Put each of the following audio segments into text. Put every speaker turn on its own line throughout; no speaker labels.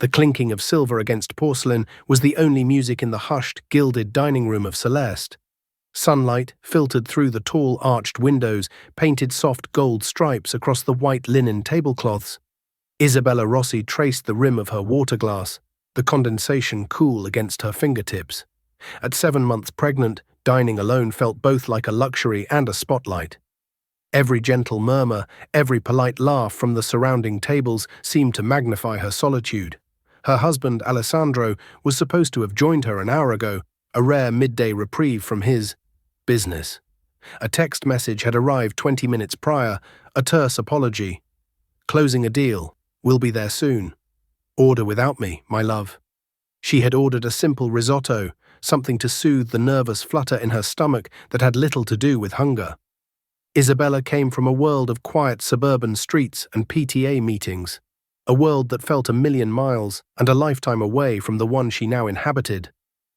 The clinking of silver against porcelain was the only music in the hushed, gilded dining room of Celeste. Sunlight, filtered through the tall arched windows, painted soft gold stripes across the white linen tablecloths. Isabella Rossi traced the rim of her water glass, the condensation cool against her fingertips. At 7 months pregnant, dining alone felt both like a luxury and a spotlight. Every gentle murmur, every polite laugh from the surrounding tables seemed to magnify her solitude. Her husband, Alessandro, was supposed to have joined her an hour ago, a rare midday reprieve from his business. A text message had arrived 20 minutes prior, a terse apology. Closing a deal. Will be there soon. Order without me, my love. She had ordered a simple risotto, something to soothe the nervous flutter in her stomach that had little to do with hunger. Isabella came from a world of quiet suburban streets and PTA meetings, a world that felt a million miles and a lifetime away from the one she now inhabited.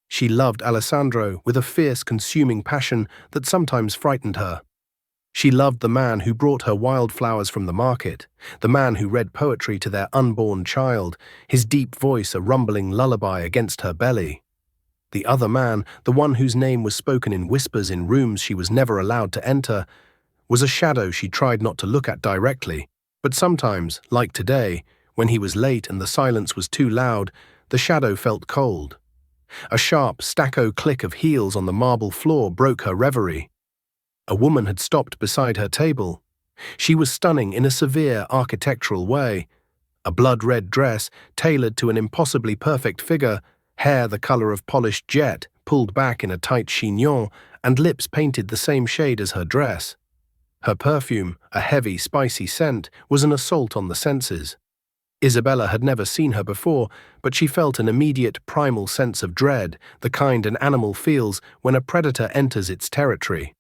She loved Alessandro with a fierce, consuming passion that sometimes frightened her. She loved the man who brought her wildflowers from the market, the man who read poetry to their unborn child, his deep voice a rumbling lullaby against her belly. The other man, the one whose name was spoken in whispers in rooms she was never allowed to enter, was a shadow she tried not to look at directly, but sometimes, like today, when he was late and the silence was too loud, the shadow felt cold. A sharp, staccato click of heels on the marble floor broke her reverie. A woman had stopped beside her table. She was stunning in a severe architectural way. A blood-red dress, tailored to an impossibly perfect figure, hair the color of polished jet, pulled back in a tight chignon, and lips painted the same shade as her dress. Her perfume, a heavy, spicy scent, was an assault on the senses. Isabella had never seen her before, but she felt an immediate primal sense of dread, the kind an animal feels when a predator enters its territory.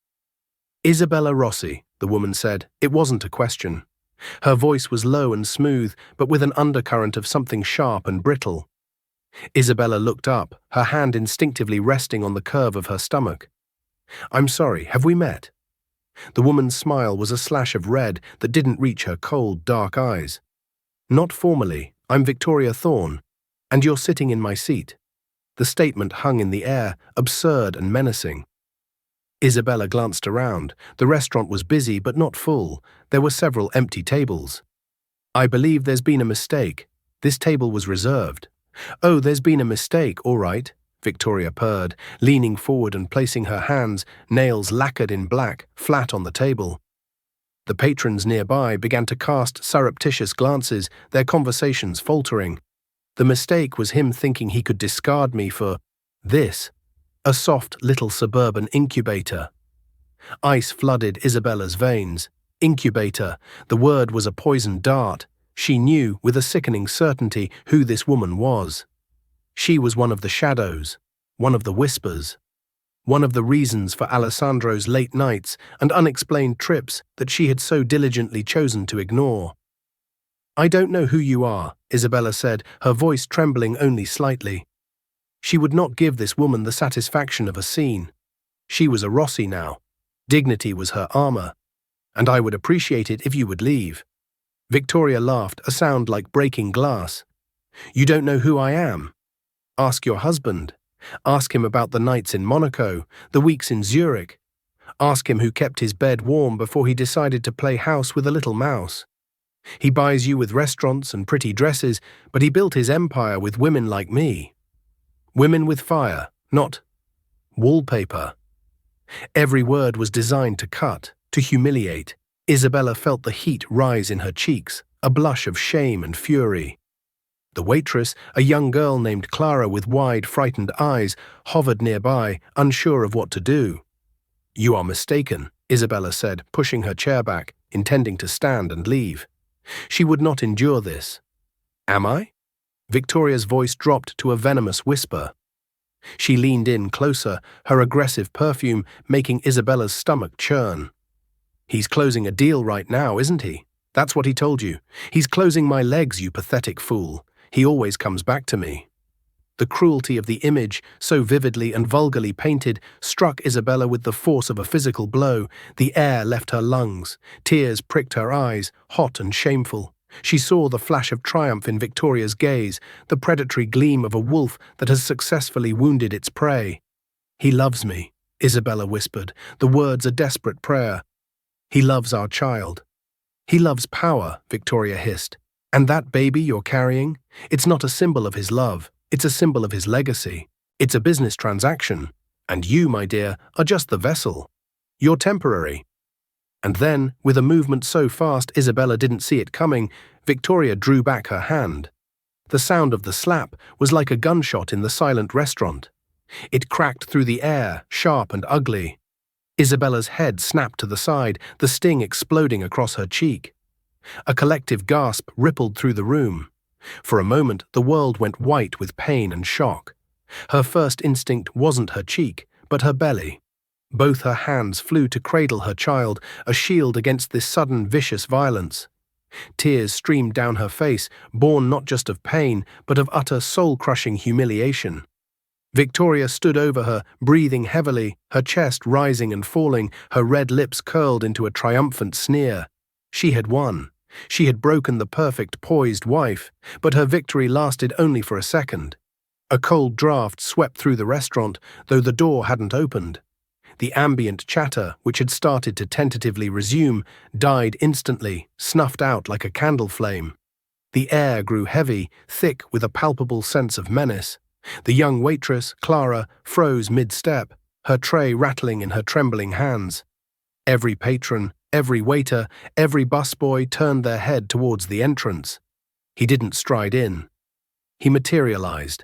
Isabella Rossi, the woman said. It wasn't a question. Her voice was low and smooth, but with an undercurrent of something sharp and brittle. Isabella looked up, her hand instinctively resting on the curve of her stomach. I'm sorry, have we met? The woman's smile was a slash of red that didn't reach her cold, dark eyes. Not formally. I'm Victoria Thorne, and you're sitting in my seat. The statement hung in the air, absurd and menacing. Isabella glanced around. The restaurant was busy but not full. There were several empty tables. I believe there's been a mistake. This table was reserved. Oh, there's been a mistake, all right, Victoria purred, leaning forward and placing her hands, nails lacquered in black, flat on the table. The patrons nearby began to cast surreptitious glances, their conversations faltering. The mistake was him thinking he could discard me for this, a soft little suburban incubator. Ice flooded Isabella's veins. Incubator, the word was a poisoned dart. She knew, with a sickening certainty, who this woman was. She was one of the shadows, one of the whispers, one of the reasons for Alessandro's late nights and unexplained trips that she had so diligently chosen to ignore. I don't know who you are, Isabella said, her voice trembling only slightly. She would not give this woman the satisfaction of a scene. She was a Rossi now. Dignity was her armor, and I would appreciate it if you would leave. Victoria laughed, a sound like breaking glass. You don't know who I am? Ask your husband. Ask him about the nights in Monaco, the weeks in Zurich. Ask him who kept his bed warm before he decided to play house with a little mouse. He buys you with restaurants and pretty dresses, but he built his empire with women like me. Women with fire, not wallpaper. Every word was designed to cut, to humiliate. Isabella felt the heat rise in her cheeks, a blush of shame and fury. The waitress, a young girl named Clara with wide, frightened eyes, hovered nearby, unsure of what to do. You are mistaken, Isabella said, pushing her chair back, intending to stand and leave. She would not endure this. Am I? Victoria's voice dropped to a venomous whisper. She leaned in closer, her aggressive perfume making Isabella's stomach churn. He's closing a deal right now, isn't he? That's what he told you. He's closing my legs, you pathetic fool. He always comes back to me. The cruelty of the image, so vividly and vulgarly painted, struck Isabella with the force of a physical blow. The air left her lungs. Tears pricked her eyes, hot and shameful. She saw the flash of triumph in Victoria's gaze, the predatory gleam of a wolf that has successfully wounded its prey. "He loves me," Isabella whispered, the words a desperate prayer. "He loves our child." "He loves power," Victoria hissed. "And that baby you're carrying? It's not a symbol of his love, it's a symbol of his legacy. It's a business transaction. And you, my dear, are just the vessel. You're temporary." And then, with a movement so fast Isabella didn't see it coming, Victoria drew back her hand. The sound of the slap was like a gunshot in the silent restaurant. It cracked through the air, sharp and ugly. Isabella's head snapped to the side, the sting exploding across her cheek. A collective gasp rippled through the room. For a moment, the world went white with pain and shock. Her first instinct wasn't her cheek, but her belly. Both her hands flew to cradle her child, a shield against this sudden, vicious violence. Tears streamed down her face, born not just of pain, but of utter soul-crushing humiliation. Victoria stood over her, breathing heavily, her chest rising and falling, her red lips curled into a triumphant sneer. She had won. She had broken the perfect, poised wife, but her victory lasted only for a second. A cold draft swept through the restaurant, though the door hadn't opened. The ambient chatter, which had started to tentatively resume, died instantly, snuffed out like a candle flame. The air grew heavy, thick with a palpable sense of menace. The young waitress, Clara, froze mid-step, her tray rattling in her trembling hands. Every patron, every waiter, every busboy turned their head towards the entrance. He didn't stride in. He materialized.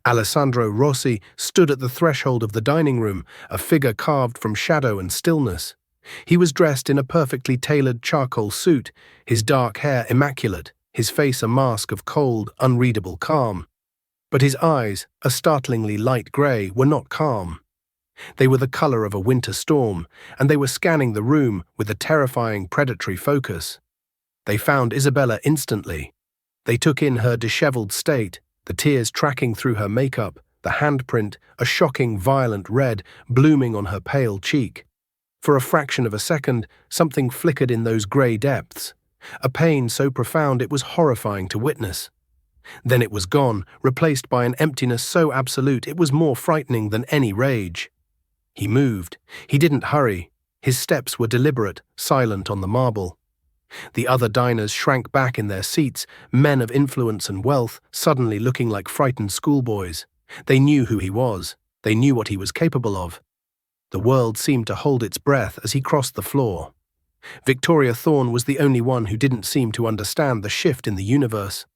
Alessandro Rossi stood at the threshold of the dining room, a figure carved from shadow and stillness. He was dressed in a perfectly tailored charcoal suit, his dark hair immaculate, his face a mask of cold, unreadable calm. But his eyes, a startlingly light grey, were not calm. They were the colour of a winter storm, and they were scanning the room with a terrifying predatory focus. They found Isabella instantly. They took in her dishevelled state, the tears tracking through her makeup, the handprint, a shocking violent red, blooming on her pale cheek. For a fraction of a second, something flickered in those grey depths, a pain so profound it was horrifying to witness. Then it was gone, replaced by an emptiness so absolute it was more frightening than any rage. He moved. He didn't hurry. His steps were deliberate, silent on the marble. The other diners shrank back in their seats, men of influence and wealth, suddenly looking like frightened schoolboys. They knew who he was. They knew what he was capable of. The world seemed to hold its breath as he crossed the floor. Victoria Thorne was the only one who didn't seem to understand the shift in the universe.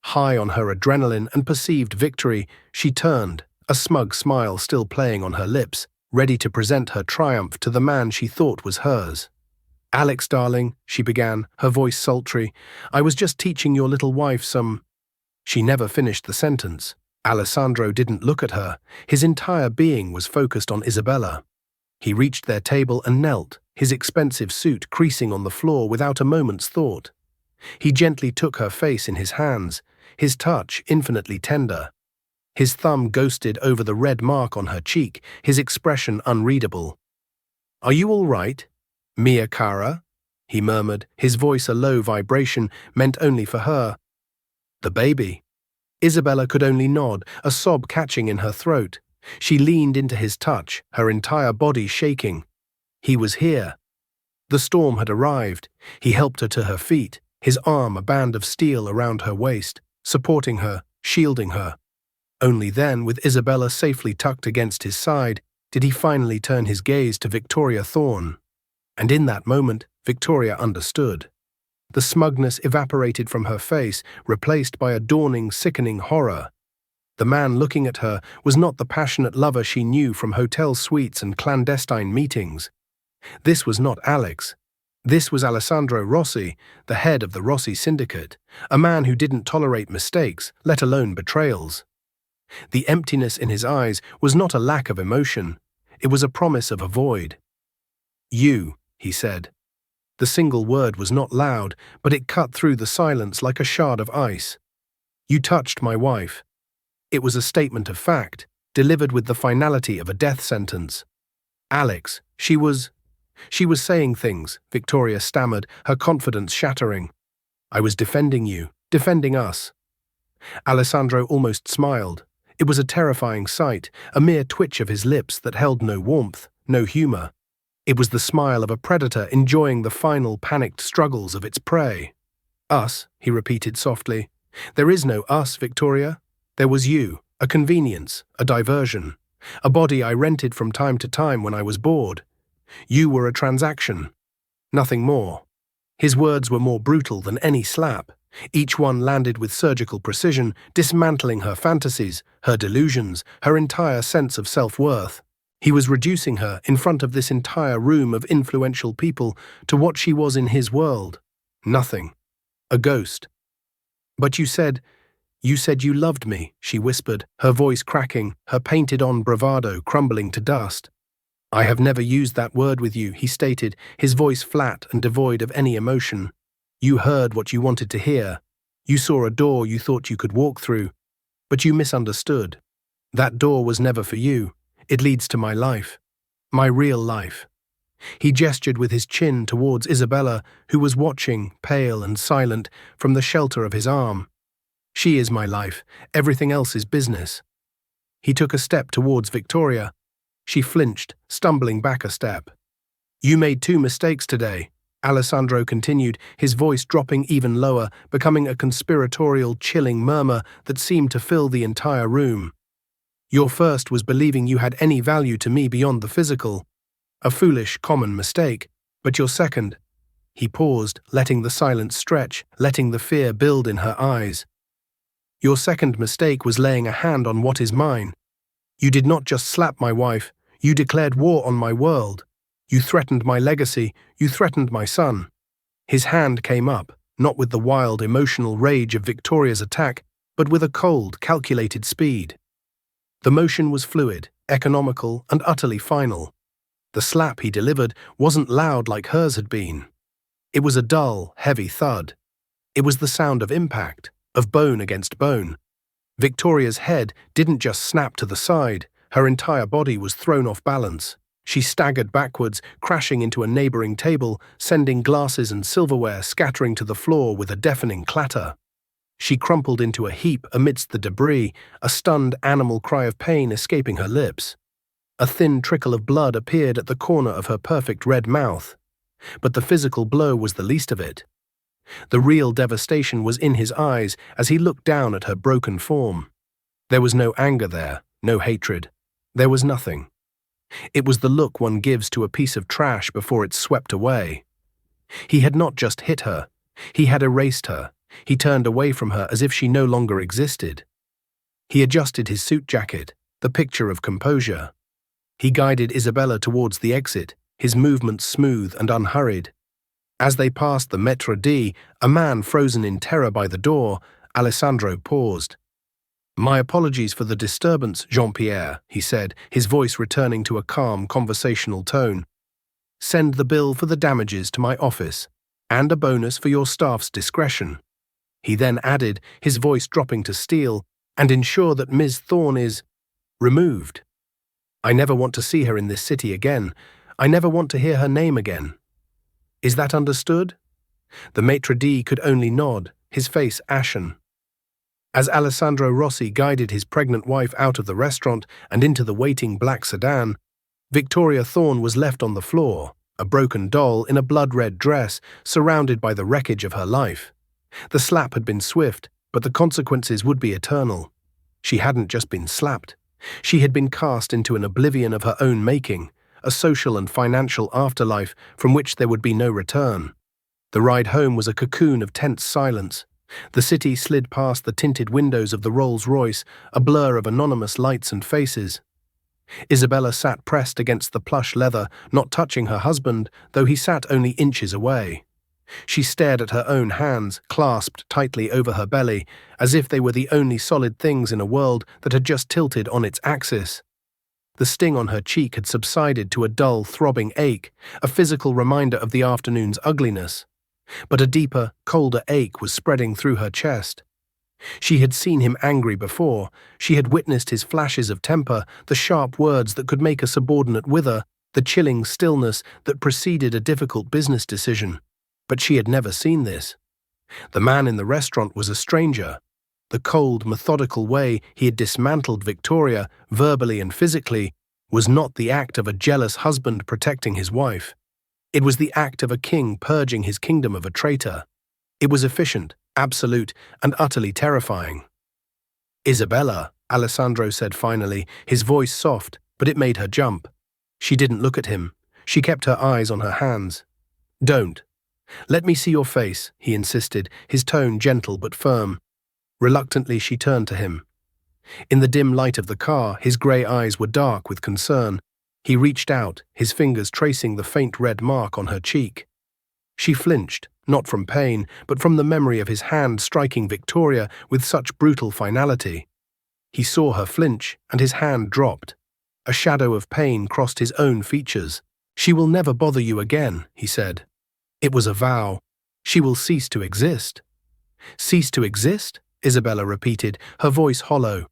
High on her adrenaline and perceived victory, she turned, a smug smile still playing on her lips, ready to present her triumph to the man she thought was hers. "Alex, darling," she began, her voice sultry, "I was just teaching your little wife some—" She never finished the sentence. Alessandro didn't look at her. His entire being was focused on Isabella. He reached their table and knelt, his expensive suit creasing on the floor without a moment's thought. He gently took her face in his hands, his touch infinitely tender. His thumb ghosted over the red mark on her cheek, his expression unreadable. "Are you all right, mia cara?" he murmured, his voice a low vibration meant only for her. "The baby." Isabella could only nod, a sob catching in her throat. She leaned into his touch, her entire body shaking. He was here. The storm had arrived. He helped her to her feet, his arm a band of steel around her waist, supporting her, shielding her. Only then, with Isabella safely tucked against his side, did he finally turn his gaze to Victoria Thorne. And in that moment, Victoria understood. The smugness evaporated from her face, replaced by a dawning, sickening horror. The man looking at her was not the passionate lover she knew from hotel suites and clandestine meetings. This was not Alex. This was Alessandro Rossi, the head of the Rossi syndicate, a man who didn't tolerate mistakes, let alone betrayals. The emptiness in his eyes was not a lack of emotion. It was a promise of a void. "You," he said. The single word was not loud, but it cut through the silence like a shard of ice. "You touched my wife." It was a statement of fact, delivered with the finality of a death sentence. "Alex, she was saying things," Victoria stammered, her confidence shattering. I was defending you, defending us. Alessandro almost smiled. It was a terrifying sight, a mere twitch of his lips that held no warmth, no humor. It was the smile of a predator enjoying the final panicked struggles of its prey. Us, he repeated softly. There is no us, Victoria. There was you, a convenience, a diversion, a body I rented from time to time when I was bored. You were a transaction. Nothing more. His words were more brutal than any slap. Each one landed with surgical precision, dismantling her fantasies, her delusions, her entire sense of self-worth. He was reducing her, in front of this entire room of influential people, to what she was in his world. Nothing. A ghost. But you said you loved me, she whispered, her voice cracking, her painted-on bravado crumbling to dust. I have never used that word with you, he stated, his voice flat and devoid of any emotion. You heard what you wanted to hear. You saw a door you thought you could walk through. But you misunderstood. That door was never for you. It leads to my life. My real life. He gestured with his chin towards Isabella, who was watching, pale and silent, from the shelter of his arm. She is my life. Everything else is business. He took a step towards Victoria. She flinched, stumbling back a step. You made 2 mistakes today, Alessandro continued, his voice dropping even lower, becoming a conspiratorial, chilling murmur that seemed to fill the entire room. Your first was believing you had any value to me beyond the physical. A foolish, common mistake. But your second... He paused, letting the silence stretch, letting the fear build in her eyes. Your second mistake was laying a hand on what is mine. You did not just slap my wife, you declared war on my world. You threatened my legacy, you threatened my son. His hand came up, not with the wild, emotional rage of Victoria's attack, but with a cold, calculated speed. The motion was fluid, economical, and utterly final. The slap he delivered wasn't loud like hers had been. It was a dull, heavy thud. It was the sound of impact, of bone against bone. Victoria's head didn't just snap to the side, her entire body was thrown off balance. She staggered backwards, crashing into a neighboring table, sending glasses and silverware scattering to the floor with a deafening clatter. She crumpled into a heap amidst the debris, a stunned animal cry of pain escaping her lips. A thin trickle of blood appeared at the corner of her perfect red mouth. But the physical blow was the least of it. The real devastation was in his eyes as he looked down at her broken form. There was no anger there, no hatred. There was nothing. It was the look one gives to a piece of trash before it's swept away. He had not just hit her. He had erased her. He turned away from her as if she no longer existed. He adjusted his suit jacket, the picture of composure. He guided Isabella towards the exit, his movements smooth and unhurried. As they passed the Maître D, a man frozen in terror by the door, Alessandro paused. My apologies for the disturbance, Jean-Pierre, he said, his voice returning to a calm, conversational tone. Send the bill for the damages to my office, and a bonus for your staff's discretion. He then added, his voice dropping to steel, and ensure that Ms. Thorne is removed. I never want to see her in this city again. I never want to hear her name again. Is that understood? The maitre d' could only nod, his face ashen. As Alessandro Rossi guided his pregnant wife out of the restaurant and into the waiting black sedan, Victoria Thorne was left on the floor, a broken doll in a blood-red dress, surrounded by the wreckage of her life. The slap had been swift, but the consequences would be eternal. She hadn't just been slapped. She had been cast into an oblivion of her own making, a social and financial afterlife from which there would be no return. The ride home was a cocoon of tense silence. The city slid past the tinted windows of the Rolls-Royce, a blur of anonymous lights and faces. Isabella sat pressed against the plush leather, not touching her husband, though he sat only inches away. She stared at her own hands, clasped tightly over her belly, as if they were the only solid things in a world that had just tilted on its axis. The sting on her cheek had subsided to a dull, throbbing ache, a physical reminder of the afternoon's ugliness. But a deeper, colder ache was spreading through her chest. She had seen him angry before. She had witnessed his flashes of temper, the sharp words that could make a subordinate wither, the chilling stillness that preceded a difficult business decision. But she had never seen this. The man in the restaurant was a stranger. The cold, methodical way he had dismantled Victoria, verbally and physically, was not the act of a jealous husband protecting his wife. It was the act of a king purging his kingdom of a traitor. It was efficient, absolute, and utterly terrifying. "Isabella," Alessandro said finally, his voice soft, but it made her jump. She didn't look at him. She kept her eyes on her hands. "Don't. Let me see your face," he insisted, his tone gentle but firm. Reluctantly, she turned to him. In the dim light of the car, his grey eyes were dark with concern. He reached out, his fingers tracing the faint red mark on her cheek. She flinched, not from pain, but from the memory of his hand striking Victoria with such brutal finality. He saw her flinch, and his hand dropped. A shadow of pain crossed his own features. "She will never bother you again," he said. It was a vow. "She will cease to exist." "Cease to exist?" Isabella repeated, her voice hollow.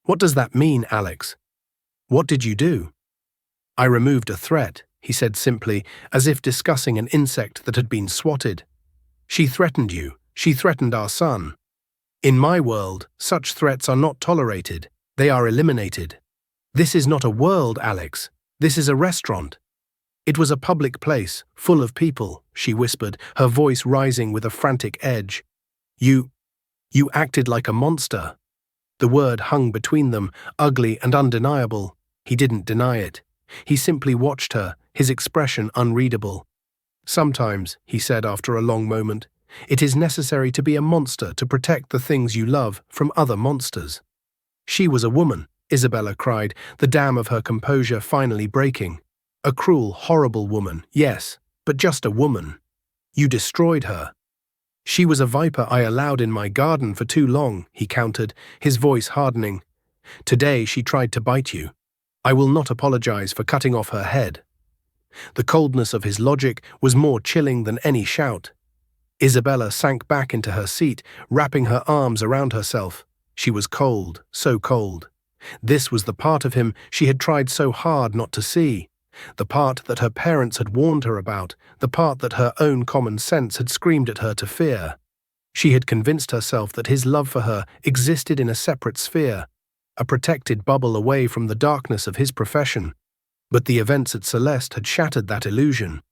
"What does that mean, Alex? What did you do?" "I removed a threat," he said simply, as if discussing an insect that had been swatted. "She threatened you. She threatened our son. In my world, such threats are not tolerated. They are eliminated. This is not a world, Alex. This is a restaurant." "It was a public place, full of people," she whispered, her voice rising with a frantic edge. You acted like a monster." The word hung between them, ugly and undeniable. He didn't deny it. He simply watched her, his expression unreadable. "Sometimes," he said after a long moment, "it is necessary to be a monster to protect the things you love from other monsters." "She was a woman," Isabella cried, the dam of her composure finally breaking. "A cruel, horrible woman, yes, but just a woman. You destroyed her." "She was a viper I allowed in my garden for too long," he countered, his voice hardening. "Today she tried to bite you. I will not apologize for cutting off her head." The coldness of his logic was more chilling than any shout. Isabella sank back into her seat, wrapping her arms around herself. She was cold, so cold. This was the part of him she had tried so hard not to see. The part that her parents had warned her about, the part that her own common sense had screamed at her to fear. She had convinced herself that his love for her existed in a separate sphere, a protected bubble away from the darkness of his profession. But the events at Celeste had shattered that illusion.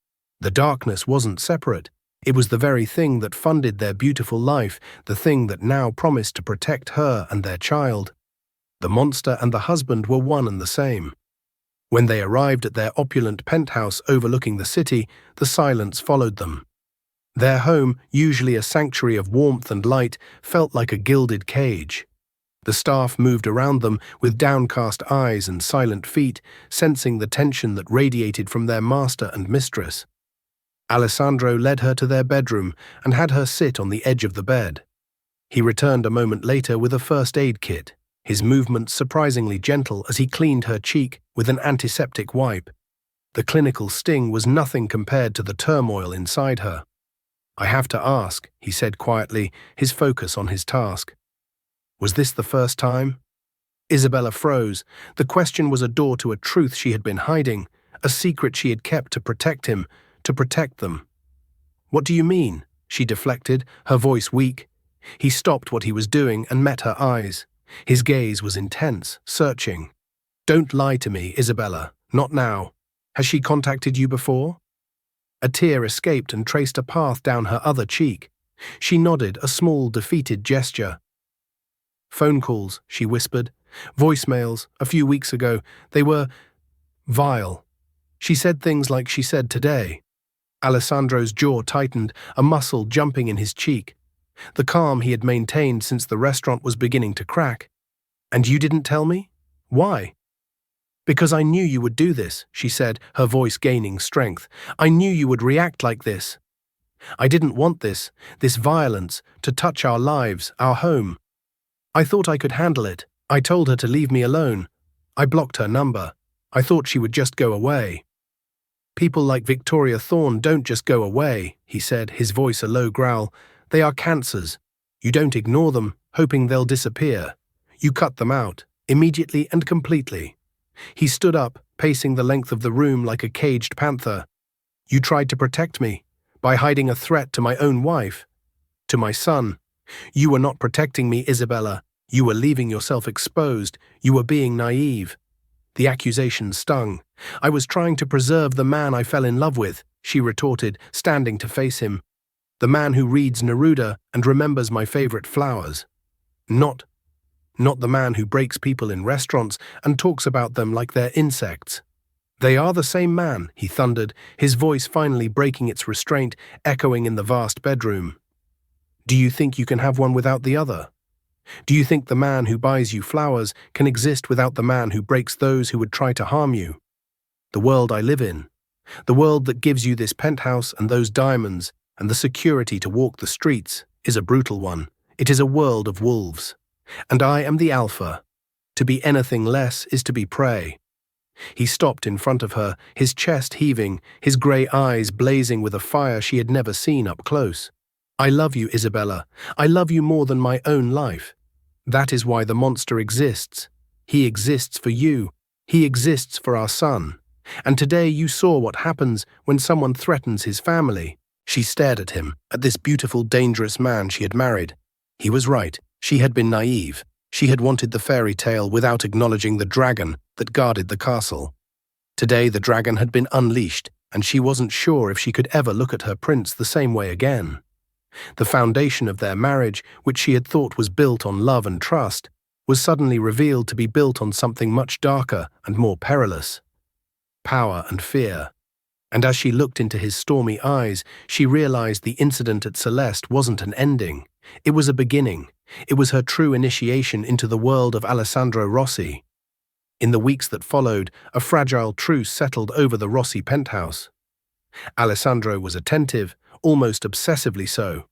The darkness wasn't separate. It was the very thing that funded their beautiful life, the thing that now promised to protect her and their child. The monster and the husband were one and the same. When they arrived at their opulent penthouse overlooking the city, the silence followed them. Their home, usually a sanctuary of warmth and light, felt like a gilded cage. The staff moved around them with downcast eyes and silent feet, sensing the tension that radiated from their master and mistress. Alessandro led her to their bedroom and had her sit on the edge of the bed. He returned a moment later with a first aid kit, his movements surprisingly gentle as he cleaned her cheek with an antiseptic wipe. The clinical sting was nothing compared to the turmoil inside her. "I have to ask," he said quietly, his focus on his task. "Was this the first time?" Isabella froze. The question was a door to a truth she had been hiding, a secret she had kept to protect him, to protect them. "What do you mean?" she deflected, her voice weak. He stopped what he was doing and met her eyes. His gaze was intense, searching. "Don't lie to me, Isabella. Not now. Has she contacted you before?" A tear escaped and traced a path down her other cheek. She nodded, a small, defeated gesture. "Phone calls," she whispered. "Voicemails, a few weeks ago. They were vile. She said things like she said today." Alessandro's jaw tightened, a muscle jumping in his cheek. The calm he had maintained since the restaurant was beginning to crack. "And you didn't tell me? Why?" "Because I knew you would do this," she said, her voice gaining strength. "I knew you would react like this. I didn't want this violence, to touch our lives, our home. I thought I could handle it. I told her to leave me alone. I blocked her number. I thought she would just go away." "People like Victoria Thorne don't just go away," he said, his voice a low growl. "They are cancers. You don't ignore them, hoping they'll disappear. You cut them out, immediately and completely." He stood up, pacing the length of the room like a caged panther. "You tried to protect me, by hiding a threat to my own wife. To my son, "You were not protecting me, Isabella. You were leaving yourself exposed. You were being naive." The accusation stung. "I was trying to preserve the man I fell in love with," she retorted, standing to face him. "The man who reads Neruda and remembers my favorite flowers. Not the man who breaks people in restaurants and talks about them like they're insects." "They are the same man," he thundered, his voice finally breaking its restraint, echoing in the vast bedroom. "Do you think you can have one without the other? Do you think the man who buys you flowers can exist without the man who breaks those who would try to harm you? The world I live in, the world that gives you this penthouse and those diamonds and the security to walk the streets, is a brutal one. It is a world of wolves. And I am the alpha. To be anything less is to be prey." He stopped in front of her, his chest heaving, his grey eyes blazing with a fire she had never seen up close. "I love you, Isabella. I love you more than my own life. That is why the monster exists. He exists for you. He exists for our son. And today you saw what happens when someone threatens his family." She stared at him, at this beautiful, dangerous man she had married. He was right. She had been naive. She had wanted the fairy tale without acknowledging the dragon that guarded the castle. Today the dragon had been unleashed, and she wasn't sure if she could ever look at her prince the same way again. The foundation of their marriage, which she had thought was built on love and trust, was suddenly revealed to be built on something much darker and more perilous: power and fear. And as she looked into his stormy eyes, she realized the incident at Celeste wasn't an ending. It was a beginning. It was her true initiation into the world of Alessandro Rossi. In the weeks that followed, a fragile truce settled over the Rossi penthouse. Alessandro was attentive, almost obsessively so.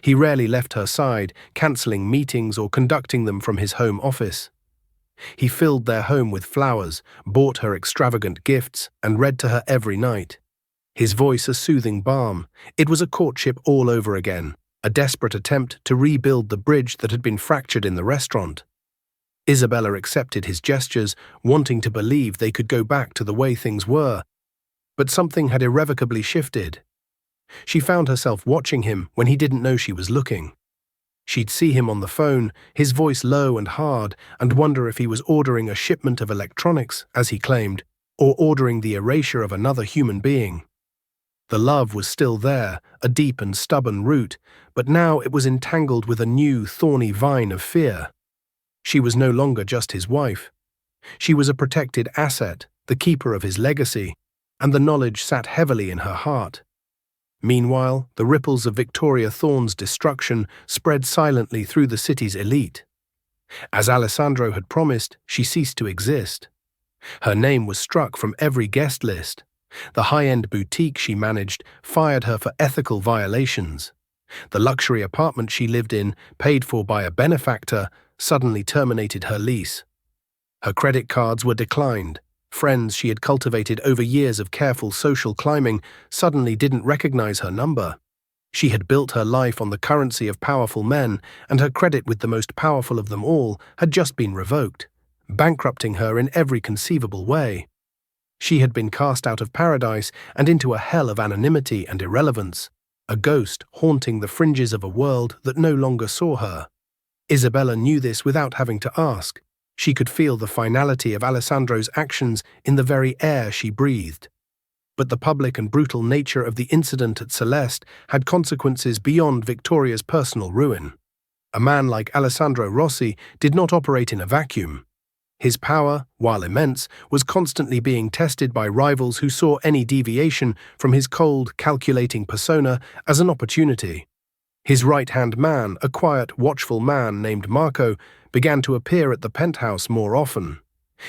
He rarely left her side, cancelling meetings or conducting them from his home office. He filled their home with flowers, bought her extravagant gifts, and read to her every night. His voice a soothing balm. It was a courtship all over again, a desperate attempt to rebuild the bridge that had been fractured in the restaurant. Isabella accepted his gestures, wanting to believe they could go back to the way things were. But something had irrevocably shifted. She found herself watching him when he didn't know she was looking. She'd see him on the phone, his voice low and hard, and wonder if he was ordering a shipment of electronics, as he claimed, or ordering the erasure of another human being. The love was still there, a deep and stubborn root, but now it was entangled with a new, thorny vine of fear. She was no longer just his wife. She was a protected asset, the keeper of his legacy, and the knowledge sat heavily in her heart. Meanwhile, the ripples of Victoria Thorne's destruction spread silently through the city's elite. As Alessandro had promised, she ceased to exist. Her name was struck from every guest list. The high-end boutique she managed fired her for ethical violations. The luxury apartment she lived in, paid for by a benefactor, suddenly terminated her lease. Her credit cards were declined. Friends she had cultivated over years of careful social climbing suddenly didn't recognize her number. She had built her life on the currency of powerful men, and her credit with the most powerful of them all had just been revoked, bankrupting her in every conceivable way. She had been cast out of paradise and into a hell of anonymity and irrelevance, a ghost haunting the fringes of a world that no longer saw her. Isabella knew this without having to ask. She could feel the finality of Alessandro's actions in the very air she breathed. But the public and brutal nature of the incident at Celeste had consequences beyond Victoria's personal ruin. A man like Alessandro Rossi did not operate in a vacuum. His power, while immense, was constantly being tested by rivals who saw any deviation from his cold, calculating persona as an opportunity. His right-hand man, a quiet, watchful man named Marco, began to appear at the penthouse more often.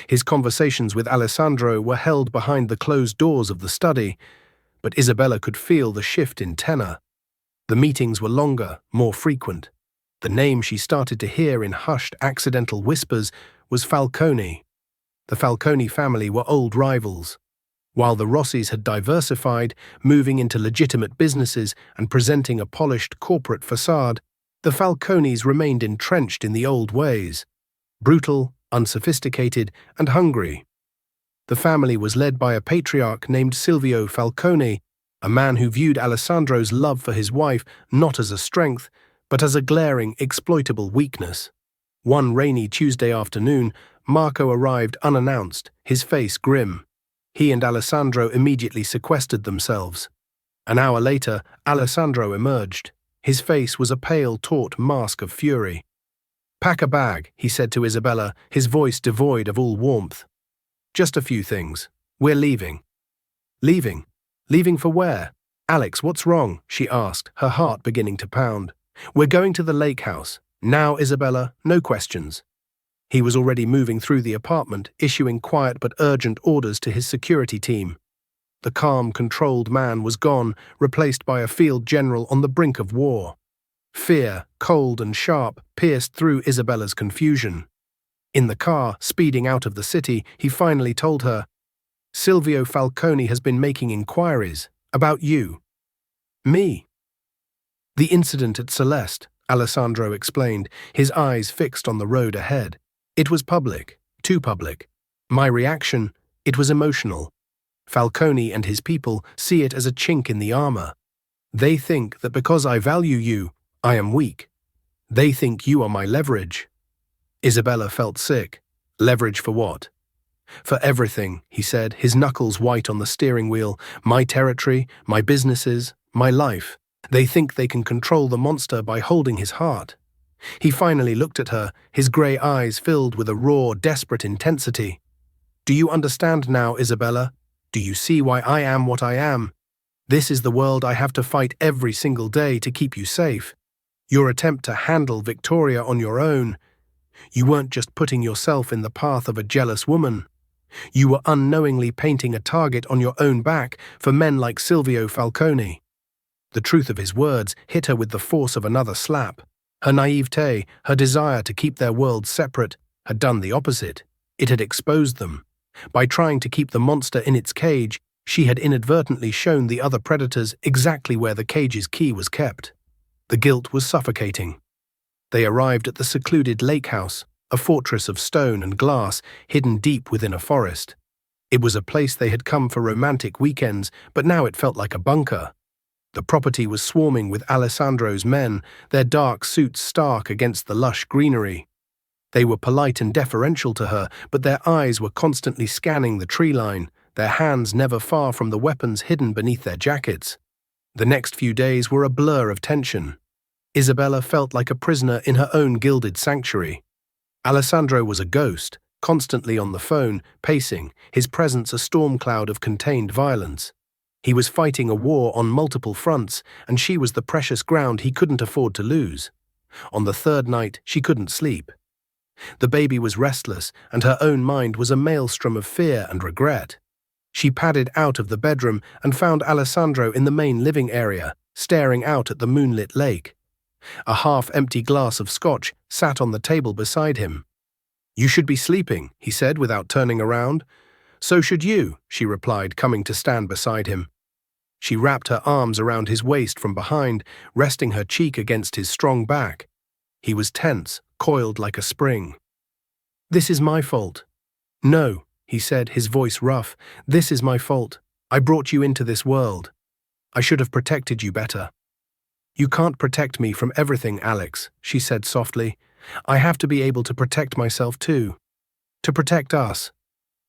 His conversations with Alessandro were held behind the closed doors of the study, but Isabella could feel the shift in tenor. The meetings were longer, more frequent. The name she started to hear in hushed, accidental whispers was Falcone. The Falcone family were old rivals. While the Rossis had diversified, moving into legitimate businesses and presenting a polished corporate facade, the Falcones remained entrenched in the old ways, brutal, unsophisticated, and hungry. The family was led by a patriarch named Silvio Falcone, a man who viewed Alessandro's love for his wife not as a strength, but as a glaring, exploitable weakness. One rainy Tuesday afternoon, Marco arrived unannounced, his face grim. He and Alessandro immediately sequestered themselves. An hour later, Alessandro emerged. His face was a pale, taut mask of fury. "Pack a bag," he said to Isabella, his voice devoid of all warmth. "Just a few things. We're leaving." "Leaving? Leaving for where?" "Alex, what's wrong?" she asked, her heart beginning to pound. "We're going to the lake house. Now, Isabella, no questions." He was already moving through the apartment, issuing quiet but urgent orders to his security team. The calm, controlled man was gone, replaced by a field general on the brink of war. Fear, cold and sharp, pierced through Isabella's confusion. In the car, speeding out of the city, he finally told her, "Silvio Falcone has been making inquiries about you." "Me?" "The incident at Celeste," Alessandro explained, his eyes fixed on the road ahead. "It was public, too public. My reaction, it was emotional. Falcone and his people see it as a chink in the armor. They think that because I value you, I am weak. They think you are my leverage." Isabella felt sick. Leverage for what? "For everything," he said, his knuckles white on the steering wheel. "My territory, my businesses, my life. They think they can control the monster by holding his heart." He finally looked at her, his grey eyes filled with a raw, desperate intensity. "Do you understand now, Isabella? Do you see why I am what I am? This is the world I have to fight every single day to keep you safe. Your attempt to handle Victoria on your own, you weren't just putting yourself in the path of a jealous woman. You were unknowingly painting a target on your own back for men like Silvio Falcone." The truth of his words hit her with the force of another slap. Her naivete, her desire to keep their worlds separate, had done the opposite. It had exposed them. By trying to keep the monster in its cage, she had inadvertently shown the other predators exactly where the cage's key was kept. The guilt was suffocating. They arrived at the secluded lake house, a fortress of stone and glass hidden deep within a forest. It was a place they had come for romantic weekends, but now it felt like a bunker. The property was swarming with Alessandro's men, their dark suits stark against the lush greenery. They were polite and deferential to her, but their eyes were constantly scanning the tree line, their hands never far from the weapons hidden beneath their jackets. The next few days were a blur of tension. Isabella felt like a prisoner in her own gilded sanctuary. Alessandro was a ghost, constantly on the phone, pacing, his presence a storm cloud of contained violence. He was fighting a war on multiple fronts, and she was the precious ground he couldn't afford to lose. On the third night, she couldn't sleep. The baby was restless, and her own mind was a maelstrom of fear and regret. She padded out of the bedroom and found Alessandro in the main living area, staring out at the moonlit lake. A half-empty glass of scotch sat on the table beside him. "You should be sleeping," he said without turning around. "So should you," she replied, coming to stand beside him. She wrapped her arms around his waist from behind, resting her cheek against his strong back. He was tense, coiled like a spring. "This is my fault." "No," he said, his voice rough. "This is my fault. I brought you into this world. I should have protected you better." "You can't protect me from everything, Alex," she said softly. "I have to be able to protect myself too. To protect us."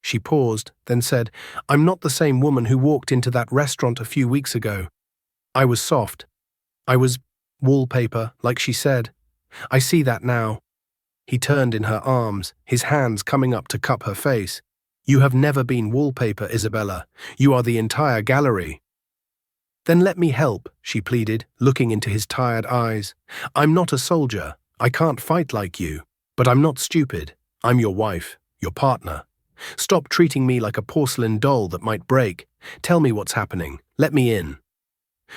She paused, then said, "I'm not the same woman who walked into that restaurant a few weeks ago. I was soft. I was wallpaper, like she said. I see that now." He turned in her arms, his hands coming up to cup her face. "You have never been wallpaper, Isabella. You are the entire gallery." "Then let me help," she pleaded, looking into his tired eyes. "I'm not a soldier. I can't fight like you. But I'm not stupid. I'm your wife, your partner. Stop treating me like a porcelain doll that might break. Tell me what's happening. Let me in."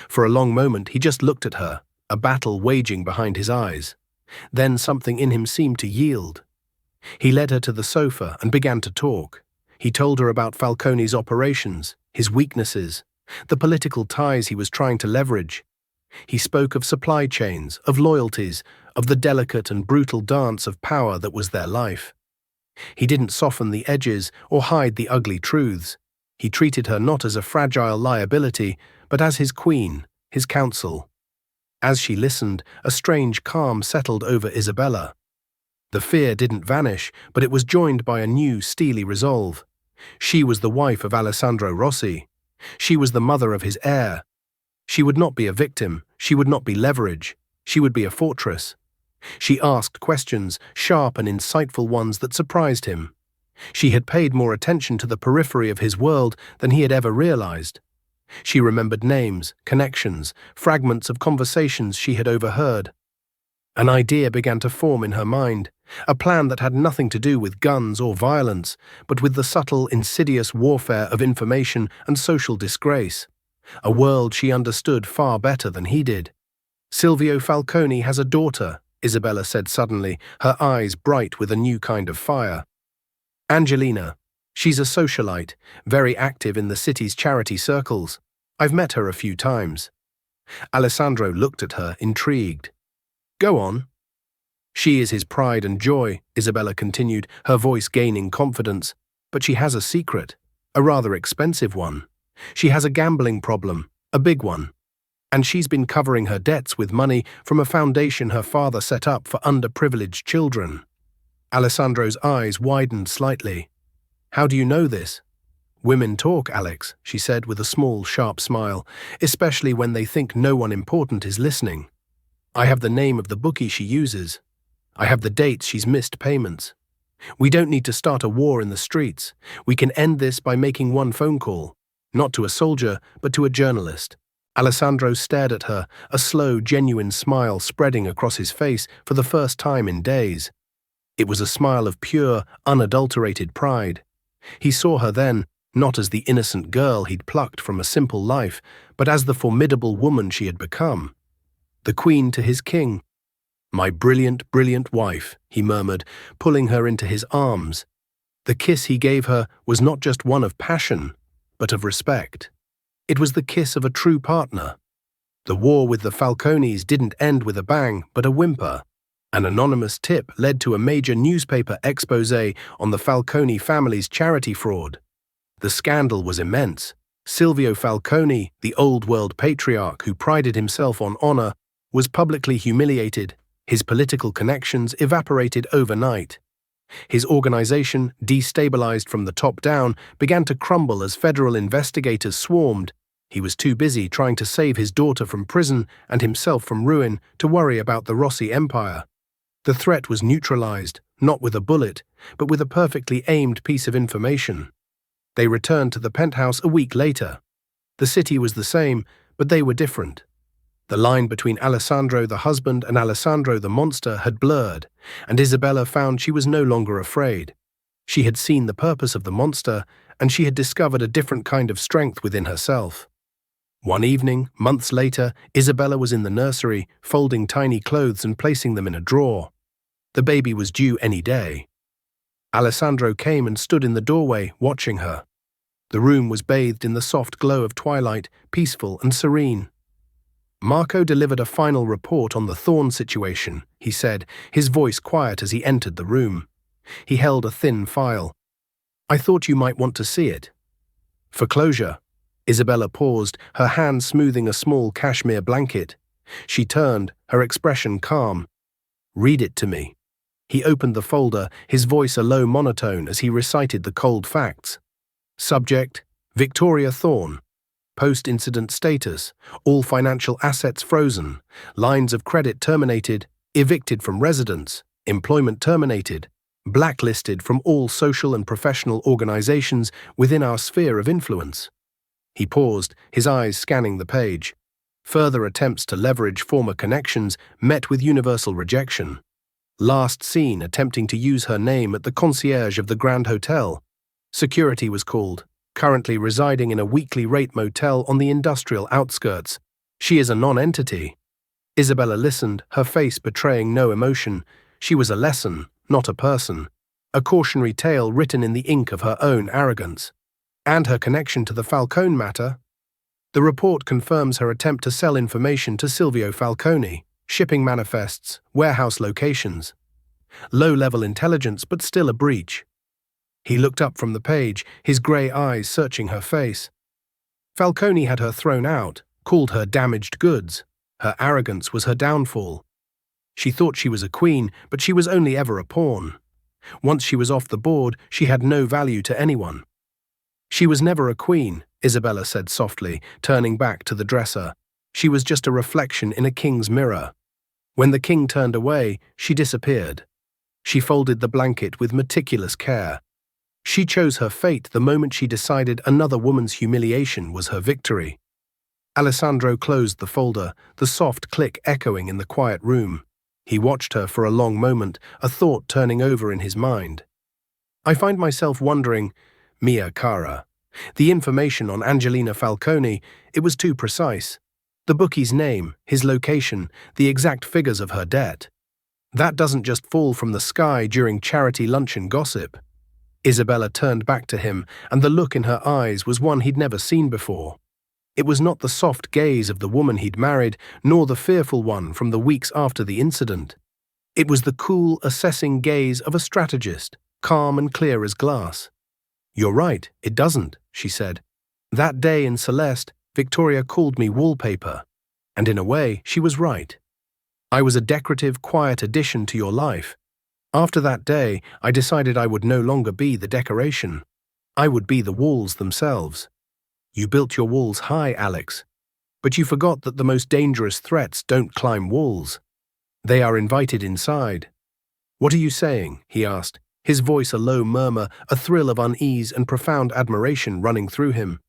For a long moment he just looked at her, a battle waging behind his eyes. Then something in him seemed to yield. He led her to the sofa and began to talk. He told her about Falcone's operations, his weaknesses, the political ties he was trying to leverage. He spoke of supply chains, of loyalties, of the delicate and brutal dance of power that was their life. He didn't soften the edges or hide the ugly truths. He treated her not as a fragile liability, but as his queen, his counsel. As she listened, a strange calm settled over Isabella. The fear didn't vanish, but it was joined by a new, steely resolve. She was the wife of Alessandro Rossi. She was the mother of his heir. She would not be a victim. She would not be leverage. She would be a fortress. She asked questions, sharp and insightful ones that surprised him. She had paid more attention to the periphery of his world than he had ever realized. She remembered names, connections, fragments of conversations she had overheard. An idea began to form in her mind, a plan that had nothing to do with guns or violence, but with the subtle, insidious warfare of information and social disgrace. A world she understood far better than he did. "Silvio Falcone has a daughter," Isabella said suddenly, her eyes bright with a new kind of fire. "Angelina. She's a socialite, very active in the city's charity circles. I've met her a few times." Alessandro looked at her, intrigued. "Go on." "She is his pride and joy," Isabella continued, her voice gaining confidence. "But she has a secret, a rather expensive one. She has a gambling problem, a big one. And she's been covering her debts with money from a foundation her father set up for underprivileged children." Alessandro's eyes widened slightly. "How do you know this?" "Women talk, Alex," she said with a small, sharp smile, "especially when they think no one important is listening. I have the name of the bookie she uses. I have the dates she's missed payments. We don't need to start a war in the streets. We can end this by making one phone call, not to a soldier, but to a journalist." Alessandro stared at her, a slow, genuine smile spreading across his face for the first time in days. It was a smile of pure, unadulterated pride. He saw her then, not as the innocent girl he'd plucked from a simple life, but as the formidable woman she had become. The queen to his king. "My brilliant, brilliant wife," he murmured, pulling her into his arms. The kiss he gave her was not just one of passion, but of respect. It was the kiss of a true partner. The war with the Falcones didn't end with a bang, but a whimper. An anonymous tip led to a major newspaper exposé on the Falcone family's charity fraud. The scandal was immense. Silvio Falcone, the old-world patriarch who prided himself on honor, was publicly humiliated. His political connections evaporated overnight. His organization, destabilized from the top down, began to crumble as federal investigators swarmed. He was too busy trying to save his daughter from prison and himself from ruin to worry about the Rossi empire. The threat was neutralized, not with a bullet, but with a perfectly aimed piece of information. They returned to the penthouse a week later. The city was the same, but they were different. The line between Alessandro the husband and Alessandro the monster had blurred, and Isabella found she was no longer afraid. She had seen the purpose of the monster, and she had discovered a different kind of strength within herself. One evening, months later, Isabella was in the nursery, folding tiny clothes and placing them in a drawer. The baby was due any day. Alessandro came and stood in the doorway, watching her. The room was bathed in the soft glow of twilight, peaceful and serene. "Marco delivered a final report on the Thorn situation," he said, his voice quiet as he entered the room. He held a thin file. "I thought you might want to see it." "For closure." Isabella paused, her hand smoothing a small cashmere blanket. She turned, her expression calm. "Read it to me." He opened the folder, his voice a low monotone as he recited the cold facts. Subject: Victoria Thorn. Post-incident status: all financial assets frozen, lines of credit terminated, evicted from residence, employment terminated, blacklisted from all social and professional organizations within our sphere of influence. He paused, his eyes scanning the page. Further attempts to leverage former connections met with universal rejection. Last seen attempting to use her name at the concierge of the Grand Hotel. Security was called. Currently residing in a weekly rate motel on the industrial outskirts. She is a non-entity. Isabella listened, her face betraying no emotion. She was a lesson, not a person. A cautionary tale written in the ink of her own arrogance. And her connection to the Falcone matter. The report confirms her attempt to sell information to Silvio Falcone, shipping manifests, warehouse locations. Low-level intelligence, but still a breach. He looked up from the page, his grey eyes searching her face. Falcone had her thrown out, called her damaged goods. Her arrogance was her downfall. She thought she was a queen, but she was only ever a pawn. Once she was off the board, she had no value to anyone. She was never a queen, Isabella said softly, turning back to the dresser. She was just a reflection in a king's mirror. When the king turned away, she disappeared. She folded the blanket with meticulous care. She chose her fate the moment she decided another woman's humiliation was her victory. Alessandro closed the folder, the soft click echoing in the quiet room. He watched her for a long moment, a thought turning over in his mind. I find myself wondering, mia cara. The information on Angelina Falcone, it was too precise. The bookie's name, his location, the exact figures of her debt. That doesn't just fall from the sky during charity luncheon gossip. Isabella turned back to him, and the look in her eyes was one he'd never seen before. It was not the soft gaze of the woman he'd married, nor the fearful one from the weeks after the incident. It was the cool, assessing gaze of a strategist, calm and clear as glass. "You're right, it doesn't," she said. "That day in Celeste, Victoria called me wallpaper. And in a way, she was right. I was a decorative, quiet addition to your life. After that day, I decided I would no longer be the decoration. I would be the walls themselves. You built your walls high, Alex. But you forgot that the most dangerous threats don't climb walls. They are invited inside." "What are you saying?" he asked, his voice a low murmur, a thrill of unease and profound admiration running through him.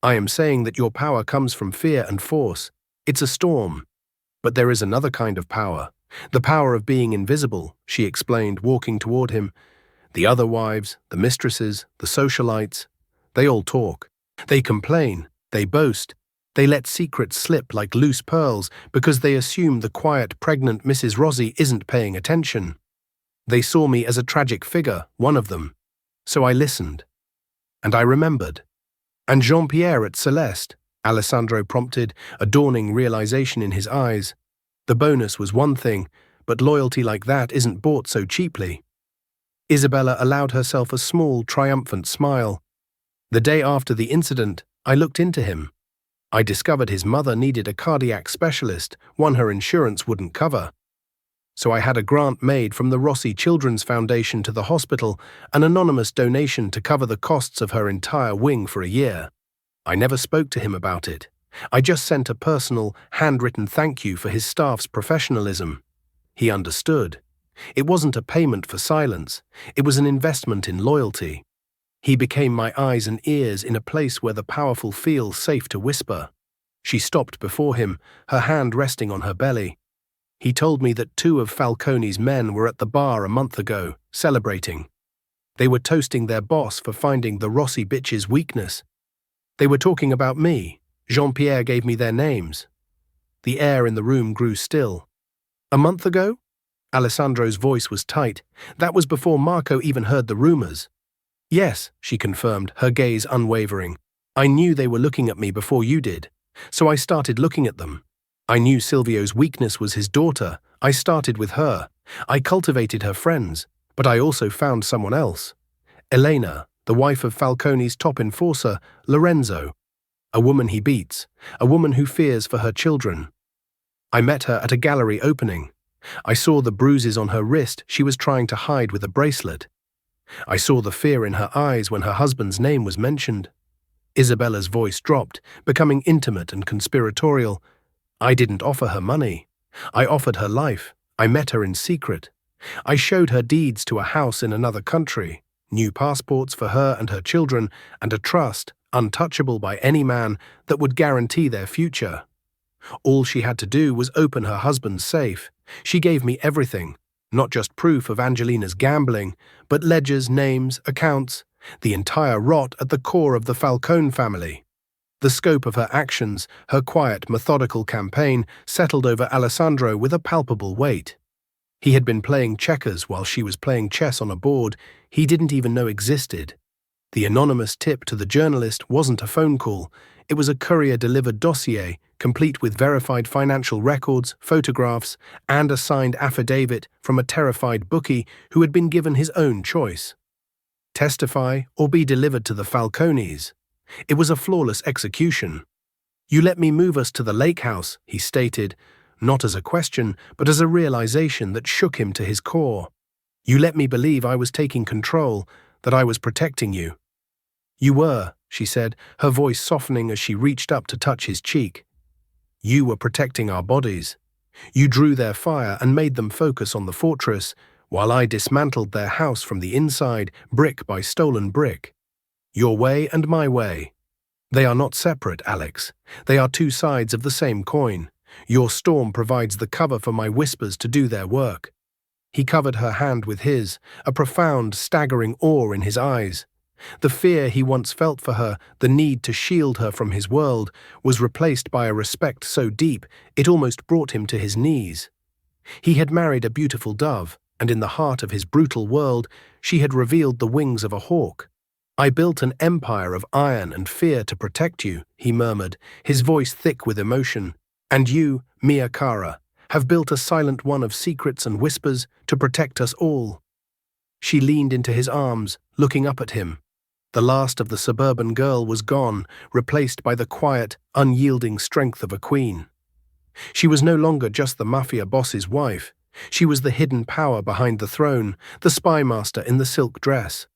"I am saying that your power comes from fear and force. It's a storm. But there is another kind of power. The power of being invisible," she explained, walking toward him. "The other wives, the mistresses, the socialites, they all talk. They complain, they boast, they let secrets slip like loose pearls because they assume the quiet, pregnant Mrs. Rossi isn't paying attention. They saw me as a tragic figure, one of them. So I listened. And I remembered. And Jean-Pierre at Celeste," Alessandro prompted, a dawning realization in his eyes. The bonus was one thing, but loyalty like that isn't bought so cheaply. Isabella allowed herself a small, triumphant smile. "The day after the incident, I looked into him. I discovered his mother needed a cardiac specialist, one her insurance wouldn't cover. So I had a grant made from the Rossi Children's Foundation to the hospital, an anonymous donation to cover the costs of her entire wing for a year. I never spoke to him about it. I just sent a personal, handwritten thank you for his staff's professionalism. He understood. It wasn't a payment for silence. It was an investment in loyalty. He became my eyes and ears in a place where the powerful feel safe to whisper." She stopped before him, her hand resting on her belly. "He told me that 2 of Falcone's men were at the bar a month ago, celebrating. They were toasting their boss for finding the Rossi bitch's weakness. They were talking about me. Jean-Pierre gave me their names." The air in the room grew still. "A month ago?" Alessandro's voice was tight. "That was before Marco even heard the rumors." "Yes," she confirmed, her gaze unwavering. "I knew they were looking at me before you did. So I started looking at them. I knew Silvio's weakness was his daughter. I started with her. I cultivated her friends. But I also found someone else. Elena, the wife of Falcone's top enforcer, Lorenzo. A woman he beats. A woman who fears for her children. I met her at a gallery opening. I saw the bruises on her wrist she was trying to hide with a bracelet. I saw the fear in her eyes when her husband's name was mentioned." Isabella's voice dropped, becoming intimate and conspiratorial. "I didn't offer her money. I offered her life. I met her in secret. I showed her deeds to a house in another country, new passports for her and her children, and a trust, untouchable by any man, that would guarantee their future. All she had to do was open her husband's safe. She gave me everything. Not just proof of Angelina's gambling, but ledgers, names, accounts, the entire rot at the core of the Falcone family. The scope of her actions, her quiet, methodical campaign, settled over Alessandro with a palpable weight. He had been playing checkers while she was playing chess on a board he didn't even know existed. The anonymous tip to the journalist wasn't a phone call. It was a courier-delivered dossier, complete with verified financial records, photographs, and a signed affidavit from a terrified bookie who had been given his own choice. Testify or be delivered to the Falcones. It was a flawless execution. You let me move us to the lake house, he stated, not as a question, but as a realization that shook him to his core. You let me believe I was taking control, that I was protecting you. You were, she said, her voice softening as she reached up to touch his cheek. You were protecting our bodies. You drew their fire and made them focus on the fortress, while I dismantled their house from the inside, brick by stolen brick. Your way and my way. They are not separate, Alex. They are two sides of the same coin. Your storm provides the cover for my whispers to do their work. He covered her hand with his, a profound, staggering awe in his eyes. The fear he once felt for her, the need to shield her from his world, was replaced by a respect so deep it almost brought him to his knees. He had married a beautiful dove, and in the heart of his brutal world, she had revealed the wings of a hawk. I built an empire of iron and fear to protect you, he murmured, his voice thick with emotion. And you, Mia Cara, have built a silent one of secrets and whispers to protect us all. She leaned into his arms, looking up at him. The last of the suburban girl was gone, replaced by the quiet, unyielding strength of a queen. She was no longer just the Mafia boss's wife. She was the hidden power behind the throne, the spy master in the silk dress.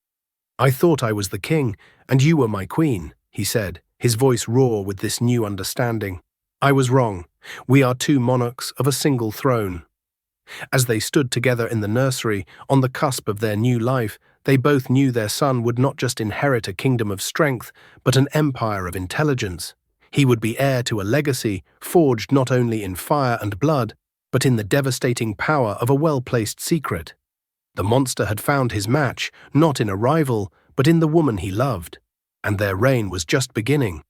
I thought I was the king, and you were my queen, he said, his voice raw with this new understanding. I was wrong. We are two monarchs of a single throne. As they stood together in the nursery, on the cusp of their new life, they both knew their son would not just inherit a kingdom of strength, but an empire of intelligence. He would be heir to a legacy forged not only in fire and blood, but in the devastating power of a well-placed secret. The monster had found his match, not in a rival, but in the woman he loved. And their reign was just beginning.